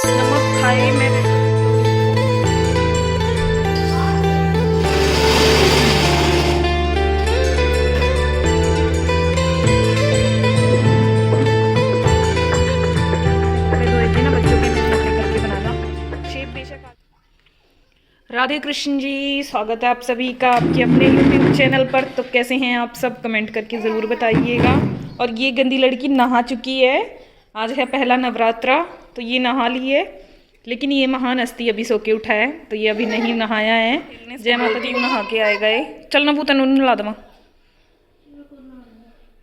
नमक खाए मेरे। राधे कृष्ण जी, स्वागत है आप सभी का आपके अपने YouTube चैनल पर। तो कैसे हैं आप सब, कमेंट करके ज़रूर बताइएगा। और ये गंदी लड़की नहा चुकी है, आज है पहला नवरात्रा, तो ये नहा ली है। लेकिन ये महान हस्ती अभी सो के उठा है, तो ये अभी नहीं नहाया है। जय माता दी, नहा के आएगा ये। चल ना पूतन नला देवा।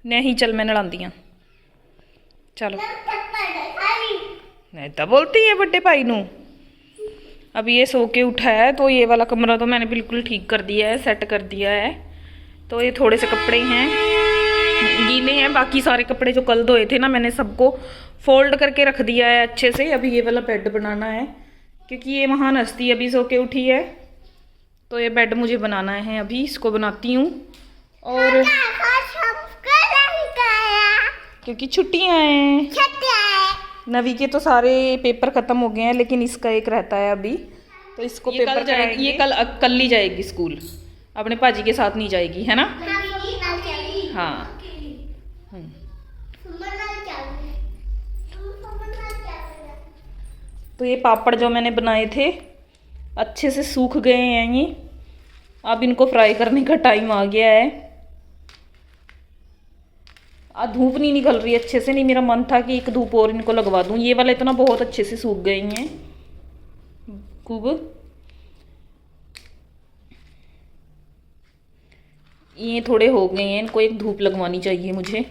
नहीं चल, मैं नलांदी हाँ। चलो नहीं तो बोलती है बड़े भाई नू। अभी ये सो के उठा है, तो ये वाला कमरा तो मैंने बिल्कुल ठीक कर दिया है, सेट कर दिया है। तो ये थोड़े से कपड़े हैं गीले हैं, बाकी सारे कपड़े जो कल धोए थे ना, मैंने सबको फोल्ड करके रख दिया है अच्छे से। अभी ये वाला बेड बनाना है, क्योंकि ये महान हस्ती अभी सो के उठी है, तो ये बेड मुझे बनाना है। अभी इसको बनाती हूँ, और क्योंकि छुट्टियाँ हैं। नवी के तो सारे पेपर खत्म हो गए हैं, लेकिन इसका एक रहता है अभी, तो इसको पेपर जाएगी। ये कल ही जाएगी स्कूल, अपने पाजी के साथ नहीं जाएगी, है ना। हाँ तो ये पापड़ जो मैंने बनाए थे अच्छे से सूख गए हैं ये। अब इनको फ्राई करने का टाइम आ गया है। धूप नहीं निकल रही अच्छे से, नहीं मेरा मन था कि एक धूप और इनको लगवा दूं। ये वाले इतना बहुत अच्छे से सूख गए हैं खूब। ये थोड़े हो गए हैं, इनको एक धूप लगवानी चाहिए मुझे।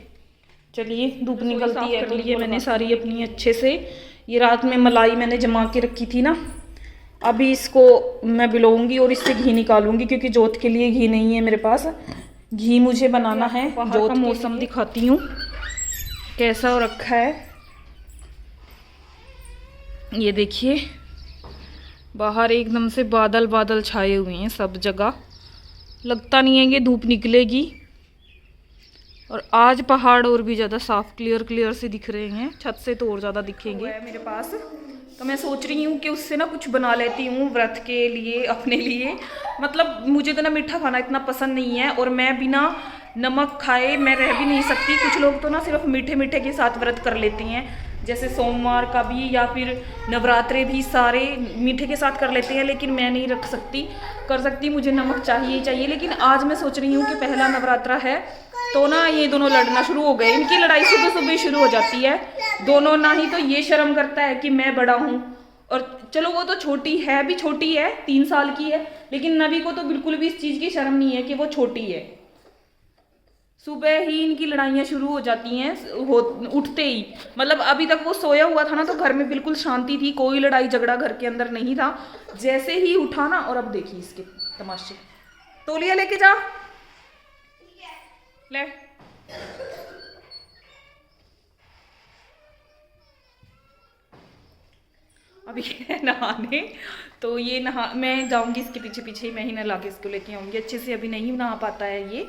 चलिए धूप निकलती है तो ये मैंने सारी अपनी अच्छे से, ये रात में मलाई मैंने जमा के रखी थी ना, अभी इसको मैं बिलोंगी और इससे घी निकालूंगी, क्योंकि जोत के लिए घी नहीं है मेरे पास। घी मुझे बनाना है। जोत का मौसम दिखाती हूँ कैसा हो रखा है। ये देखिए बाहर एकदम से बादल बादल छाए हुए हैं सब जगह, लगता नहीं है कि धूप निकलेगी। और आज पहाड़ और भी ज़्यादा साफ क्लियर से दिख रहे हैं, छत से तो और ज़्यादा दिखेंगे मेरे पास। तो मैं सोच रही हूँ कि उससे ना कुछ बना लेती हूँ व्रत के लिए, अपने लिए। मतलब मुझे तो ना मीठा खाना इतना पसंद नहीं है, और मैं बिना नमक खाए मैं रह भी नहीं सकती। कुछ लोग तो ना सिर्फ मीठे मीठे के साथ व्रत कर लेते हैं, जैसे सोमवार का भी या फिर नवरात्रे भी सारे मीठे के साथ कर लेते हैं, लेकिन मैं नहीं कर सकती। मुझे नमक चाहिए चाहिए। लेकिन आज मैं सोच रही हूँ कि पहला नवरात्रा है, तो ना ये दोनों लड़ना शुरू हो गए। इनकी लड़ाई सुबह सुबह शुरू हो जाती है दोनों ना। ही तो ये शर्म करता है कि मैं बड़ा हूँ, और चलो वो तो छोटी है, भी छोटी है, 3 साल की है, लेकिन नवी को तो बिल्कुल भी इस चीज़ की शर्म नहीं है कि वो छोटी है। सुबह ही इनकी लड़ाइयाँ शुरू हो जाती हैं, उठते ही। मतलब अभी तक वो सोया हुआ था ना, तो घर में बिल्कुल शांति थी, कोई लड़ाई झगड़ा घर के अंदर नहीं था। जैसे ही उठा ना, और अब देखिए इसके तमाशे। तौलिया लेके जा, ले। अभी है नहाने, तो ये मैं जाऊंगी इसके पीछे पीछे ही, मैं ही नहा के इसको लेके आऊंगी। अच्छे से अभी नहीं नहा पाता है ये,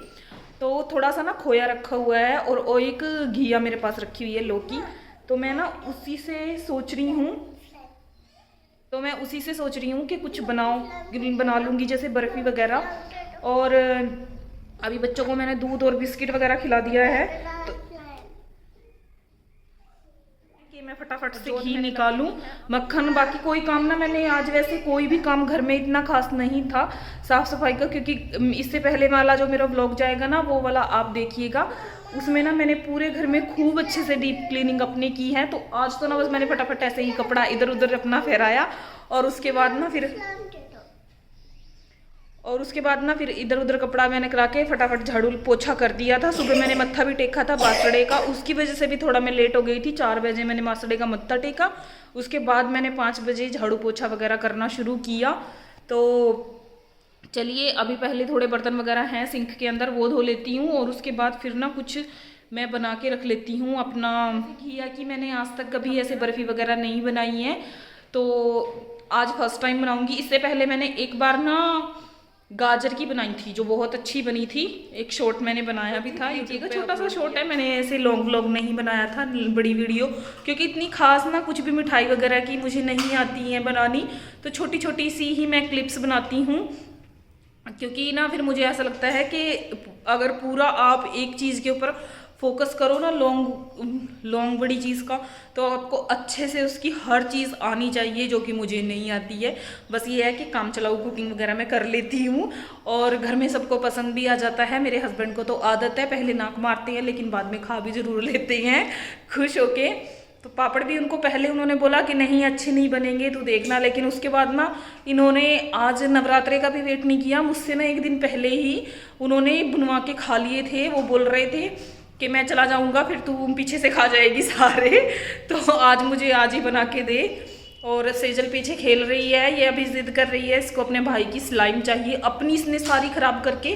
तो थोड़ा सा ना खोया रखा हुआ है, और एक घिया मेरे पास रखी हुई है लौकी, तो मैं ना उसी से सोच रही हूँ कि कुछ बना लूँगी, जैसे बर्फ़ी वगैरह। और अभी बच्चों को मैंने दूध और बिस्किट वगैरह खिला दिया है, तो कि मैं फटाफट से घी निकालूं, मक्खन। बाकी कोई काम ना मैंने आज, वैसे कोई भी काम घर में इतना खास नहीं था साफ़ सफाई का, क्योंकि इससे पहले वाला जो मेरा व्लॉग जाएगा ना, वो वाला आप देखिएगा। उसमें ना मैंने पूरे घर में खूब अच्छे से डीप क्लीनिंग अपने की है। तो आज तो ना बस मैंने फटाफट ऐसे ही कपड़ा इधर उधर अपना फहराया, और उसके बाद ना फिर इधर उधर कपड़ा मैंने करा के फटाफट झाड़ू पोछा कर दिया था। सुबह मैंने मत्था भी टेका था बासड़े का, उसकी वजह से भी थोड़ा मैं लेट हो गई थी। 4 बजे मैंने बासड़े का मत्था टेका, उसके बाद मैंने 5 बजे झाड़ू पोछा वगैरह करना शुरू किया। तो चलिए अभी पहले थोड़े बर्तन वगैरह हैं सिंक के अंदर, वो धो लेती हूँ, और उसके बाद फिर ना कुछ मैं बना के रख लेती हूँ अपना। घिया की मैंने आज तक कभी ऐसे बर्फ़ी वगैरह नहीं बनाई है, तो आज फर्स्ट टाइम बनाऊँगी। इससे पहले मैंने एक बार ना गाजर की बनाई थी जो बहुत अच्छी बनी थी। एक शॉर्ट मैंने बनाया भी था यूट्यूब पे, छोटा सा शॉर्ट है, मैंने ऐसे लॉन्ग व्लॉग नहीं बनाया था, बड़ी वीडियो, क्योंकि इतनी खास ना कुछ भी मिठाई वगैरह की मुझे नहीं आती है बनानी, तो छोटी छोटी सी ही मैं क्लिप्स बनाती हूँ। क्योंकि ना फिर मुझे ऐसा लगता है कि अगर पूरा आप एक चीज़ के ऊपर फोकस करो ना, लॉन्ग बड़ी चीज़ का, तो आपको अच्छे से उसकी हर चीज़ आनी चाहिए, जो कि मुझे नहीं आती है। बस ये है कि काम चलाऊ कुकिंग वगैरह मैं कर लेती हूँ और घर में सबको पसंद भी आ जाता है। मेरे हस्बैंड को तो आदत है, पहले नाक मारते हैं लेकिन बाद में खा भी ज़रूर लेते हैं खुश होके। तो पापड़ भी उनको पहले उन्होंने बोला कि नहीं अच्छे नहीं बनेंगे तू देखना, लेकिन उसके बाद ना इन्होंने आज नवरात्रे का भी वेट नहीं किया, मुझसे ना एक दिन पहले ही उन्होंने बनवा के खा लिए थे। वो बोल रहे थे कि मैं चला जाऊंगा फिर तू पीछे से खा जाएगी सारे, तो आज मुझे आज ही बना के दे। और सेजल पीछे खेल रही है, ये अभी जिद कर रही है, इसको अपने भाई की स्लाइम चाहिए, अपनी इसने सारी खराब करके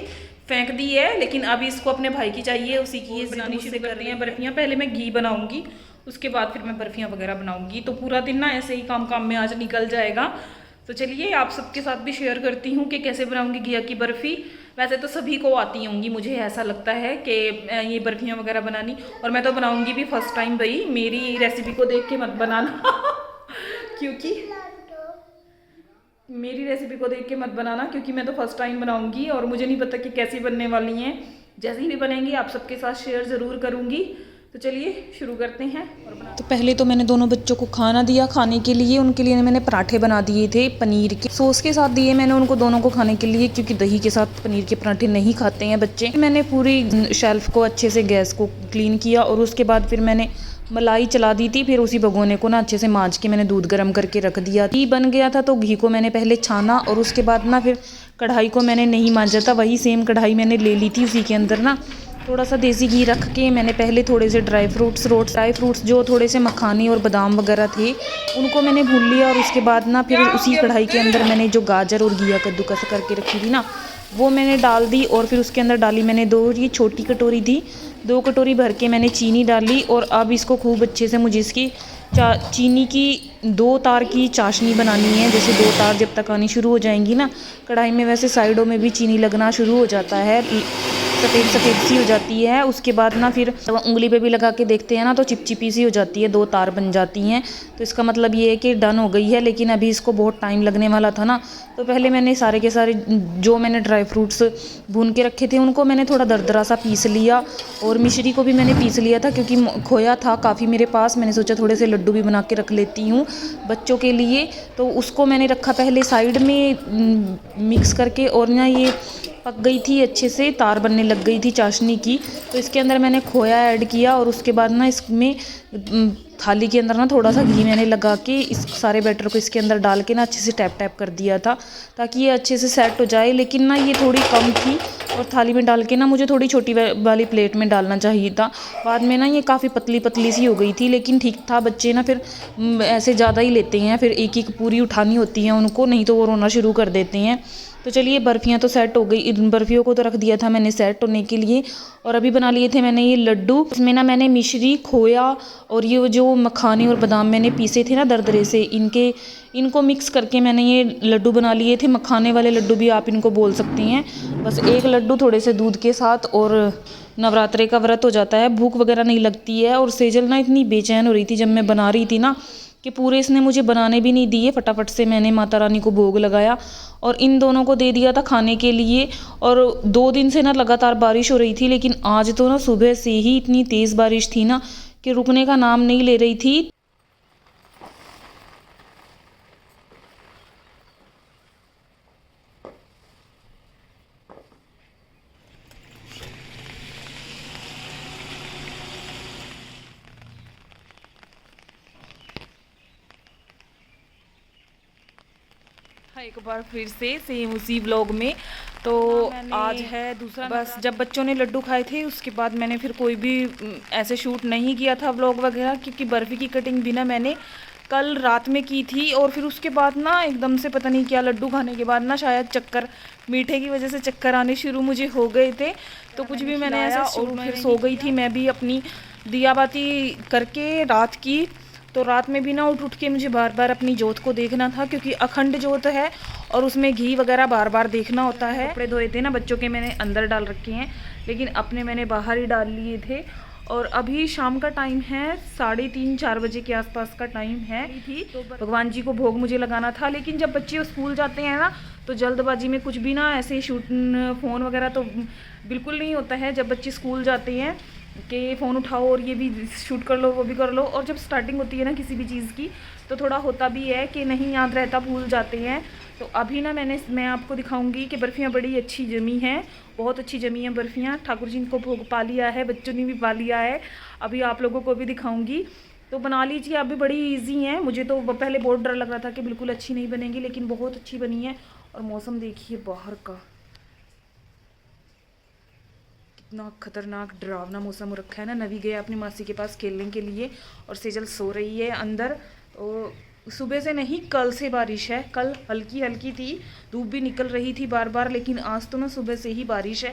फेंक दी है, लेकिन अभी इसको अपने भाई की चाहिए, उसी की ये बनानी शुरू कर रही हैं बर्फियाँ। पहले मैं घी बनाऊंगी, उसके बाद फिर मैं बर्फियाँ वगैरह बनाऊंगी। तो पूरा दिन ना ऐसे ही काम में आज निकल जाएगा। तो चलिए आप सबके साथ भी शेयर करती हूँ कि कैसे बनाऊंगी घिया की बर्फ़ी। वैसे तो सभी को आती होंगी, मुझे ऐसा लगता है कि ये बर्फियाँ वगैरह बनानी, और मैं तो बनाऊंगी भी फर्स्ट टाइम भाई, मेरी रेसिपी को देख के मत बनाना क्योंकि मेरी रेसिपी को देख के मत बनाना, क्योंकि मैं तो फर्स्ट टाइम बनाऊंगी और मुझे नहीं पता कि कैसी बनने वाली हैं। जैसी भी बनेंगी आप सबके साथ शेयर ज़रूर करूँगी। तो चलिए शुरू करते हैं और तो पहले तो मैंने दोनों बच्चों को खाना दिया, खाने के लिए उनके लिए मैंने पराठे बना दिए थे पनीर के सॉस के साथ दिए मैंने उनको दोनों को खाने के लिए, क्योंकि दही के साथ पनीर के पराठे नहीं खाते हैं बच्चे। मैंने पूरी शेल्फ को अच्छे से गैस को क्लीन किया और उसके बाद फिर मैंने मलाई चला दी थी, फिर उसी भगोने को ना अच्छे से मांज के मैंने दूध गर्म करके रख दिया। घी बन गया था तो घी को मैंने पहले छाना और उसके बाद ना फिर कढ़ाई को मैंने नहीं मांजा था, वही सेम कढ़ाई मैंने ले ली थी, उसी के अंदर ना थोड़ा सा देसी घी रख के मैंने पहले थोड़े से ड्राई फ्रूट्स जो थोड़े से मखाने और बादाम वगैरह थे उनको मैंने भून लिया, और उसके बाद ना फिर उसी कढ़ाई के अंदर मैंने जो गाजर और घिया कद्दूकस करके रखी थी ना वो मैंने डाल दी, और फिर उसके अंदर डाली मैंने ये छोटी कटोरी थी, 2 कटोरी भर के मैंने चीनी डाली। और अब इसको खूब अच्छे से मुझे इसकी चीनी की 2 तार की चाशनी बनानी है। जैसे 2 तार जब तक आनी शुरू हो जाएंगी ना कढ़ाई में, वैसे साइडों में भी चीनी लगना शुरू हो जाता है, सफ़ेद सी हो जाती है। उसके बाद ना फिर उंगली पे भी लगा के देखते हैं ना तो चिपचिपी सी हो जाती है, 2 तार बन जाती हैं। तो इसका मतलब ये है कि डन हो गई है, लेकिन अभी इसको बहुत टाइम लगने वाला था ना, तो पहले मैंने सारे के सारे जो मैंने ड्राई फ्रूट्स भून के रखे थे उनको मैंने थोड़ा दरदरा सा पीस लिया, और मिश्री को भी मैंने पीस लिया था क्योंकि खोया था काफ़ी मेरे पास। मैंने सोचा थोड़े से लड्डू भी बना के रख लेती हूँ बच्चों के लिए, तो उसको मैंने रखा पहले साइड में मिक्स करके, और ना ये पक गई थी अच्छे से, तार बनने लग गई थी चाशनी की। तो इसके अंदर मैंने खोया ऐड किया, और उसके बाद ना इसमें थाली के अंदर ना थोड़ा सा घी मैंने लगा के इस सारे बैटर को इसके अंदर डाल के ना अच्छे से टैप कर दिया था ताकि ये अच्छे से सेट हो जाए। लेकिन ना ये थोड़ी कम थी, और थाली में डाल के ना मुझे थोड़ी छोटी वाली प्लेट में डालना चाहिए था। बाद में ना ये काफ़ी पतली सी हो गई थी, लेकिन ठीक था। बच्चे ना फिर ऐसे ज़्यादा ही लेते हैं, फिर एक पूरी उठानी होती है उनको, नहीं तो वो रोना शुरू कर देते हैं। तो चलिए बर्फ़ियाँ तो सेट हो गई, इन बर्फ़ियों को तो रख दिया था मैंने सेट होने के लिए, और अभी बना लिए थे मैंने ये लड्डू। इसमें ना मैंने मिश्री, खोया और ये जो मखाने और बादाम मैंने पीसे थे ना दरदरे से, इनको मिक्स करके मैंने ये लड्डू बना लिए थे। मखाने वाले लड्डू भी आप इनको बोल सकते हैं। बस एक लड्डू थोड़े से दूध के साथ, और नवरात्रे का व्रत हो जाता है, भूख वगैरह नहीं लगती है। और सेजल ना इतनी बेचैन हो रही थी जब मैं बना रही थी ना कि पूरे इसने मुझे बनाने भी नहीं दिए। फटाफट से मैंने माता रानी को भोग लगाया और इन दोनों को दे दिया था खाने के लिए। और 2 दिन से ना लगातार बारिश हो रही थी, लेकिन आज तो ना सुबह से ही इतनी तेज़ बारिश थी ना कि रुकने का नाम नहीं ले रही थी। एक बार फिर से सेम उसी व्लॉग में। तो आज है दूसरा, बस जब बच्चों ने लड्डू खाए थे उसके बाद मैंने फिर कोई भी ऐसे शूट नहीं किया था व्लॉग वगैरह, क्योंकि बर्फ़ी की कटिंग भी ना मैंने कल रात में की थी। और फिर उसके बाद ना एकदम से पता नहीं क्या लड्डू खाने के बाद ना शायद चक्कर, मीठे की वजह से चक्कर आने शुरू मुझे हो गए थे। तो कुछ भी मैंने ऐसा, और फिर सो गई थी मैं भी अपनी दिया बाती करके रात की। तो रात में भी ना उठ के मुझे बार बार अपनी जोत को देखना था, क्योंकि अखंड जोत है और उसमें घी वगैरह बार बार देखना होता है। कपड़े धोए थे ना बच्चों के, मैंने अंदर डाल रखे हैं, लेकिन अपने मैंने बाहर ही डाल लिए थे। और अभी शाम का टाइम है, 3:30-4 बजे के आसपास का टाइम है। तो भगवान जी को भोग मुझे लगाना था, लेकिन जब बच्चे स्कूल जाते हैं ना तो जल्दबाजी में कुछ भी ना ऐसे फ़ोन वगैरह तो बिल्कुल नहीं होता है। जब बच्चे स्कूल जाते हैं कि फ़ोन उठाओ और ये भी शूट कर लो, वो भी कर लो। और जब स्टार्टिंग होती है ना किसी भी चीज़ की तो थोड़ा होता भी है कि नहीं याद रहता, भूल जाते हैं। तो अभी ना मैं आपको दिखाऊंगी कि बर्फ़ियाँ बड़ी अच्छी जमी हैं, बहुत अच्छी जमी हैं बर्फ़ियाँ। ठाकुर जी को भोग पा लिया है, बच्चों ने भी पा लिया है, अभी आप लोगों को भी दिखाऊंगी। तो बना लीजिए, अभी बड़ी ईजी हैं। मुझे तो पहले बहुत डर लग रहा था कि बिल्कुल अच्छी नहीं बनेंगी, लेकिन बहुत अच्छी बनी है। और मौसम देखिए बाहर का, कितना खतरनाक डरावना मौसम हो रखा है ना। नवी गया अपनी मासी के पास खेलने के लिए और सेजल सो रही है अंदर। तो सुबह से नहीं, कल से बारिश है। कल हल्की हल्की थी, धूप भी निकल रही थी बार बार, लेकिन आज तो ना सुबह से ही बारिश है।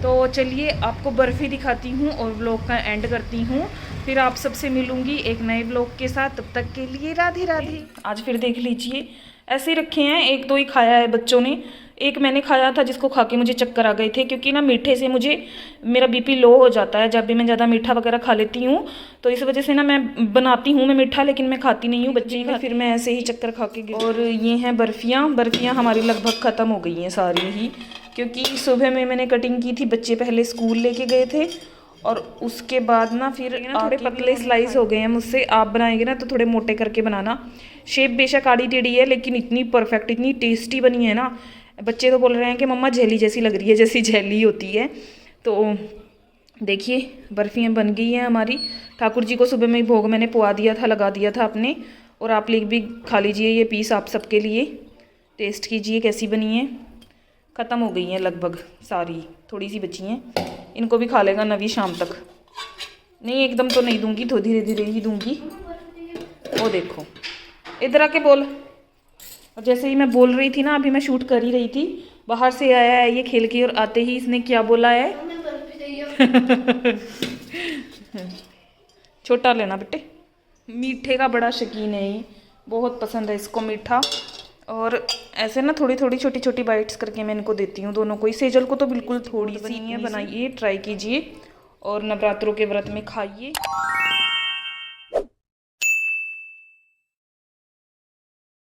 तो चलिए आपको बर्फ़ी दिखाती हूँ और व्लॉग का एंड करती हूँ, फिर आप सबसे मिलूँगी एक नए व्लॉग के साथ। तब तक के लिए राधे राधे। आज फिर देख लीजिए ऐसे रखे हैं, 1-2 ही खाया है बच्चों ने, एक मैंने खाया था जिसको खा के मुझे चक्कर आ गए थे, क्योंकि ना मीठे से मेरा बीपी लो हो जाता है जब भी मैं ज़्यादा मीठा वगैरह खा लेती हूँ। तो इस वजह से ना मैं बनाती हूँ मैं मीठा, लेकिन मैं खाती नहीं हूँ, बच्चे ही फिर मैं ऐसे ही चक्कर खा के। और ये हैं बर्फ़ियाँ हमारी लगभग ख़त्म हो गई हैं सारी ही, क्योंकि सुबह में मैंने कटिंग की थी, बच्चे पहले स्कूल लेके गए थे और उसके बाद ना फिर थोड़े पतले स्लाइस हो गए हैं मुझसे। आप बनाएंगे ना तो थोड़े मोटे करके बनाना। शेप बेशक आड़ी टेढ़ी है, लेकिन इतनी परफेक्ट, इतनी टेस्टी बनी है ना। बच्चे तो बोल रहे हैं कि मम्मा जेली जैसी लग रही है, जैसी जेली होती है। तो देखिए बर्फ़ियाँ बन गई हैं हमारी। ठाकुर जी को सुबह में भोग मैंने पुआ दिया था, लगा दिया था अपने। और आप लोग भी खा लीजिए ये पीस, आप सबके लिए टेस्ट कीजिए कैसी बनी है। ख़त्म हो गई हैं लगभग सारी, थोड़ी सी बची हैं, इनको भी खा लेगा नवी शाम तक। नहीं एकदम तो नहीं दूंगी, तो धीरे धीरे ही दूंगी। वो देखो इधर आके बोल। और जैसे ही मैं बोल रही थी ना, अभी मैं शूट कर ही रही थी, बाहर से आया है ये खेल के, और आते ही इसने क्या बोला है छोटा लेना बेटे। मीठे का बड़ा शौकीन है ये, बहुत पसंद है इसको मीठा। और ऐसे ना थोड़ी थोड़ी छोटी छोटी बाइट्स करके मैं इनको देती हूँ दोनों को ही। सेजल को तो बिल्कुल थोड़ी सी बनाइए, ट्राई कीजिए और नवरात्रों के व्रत में खाइए।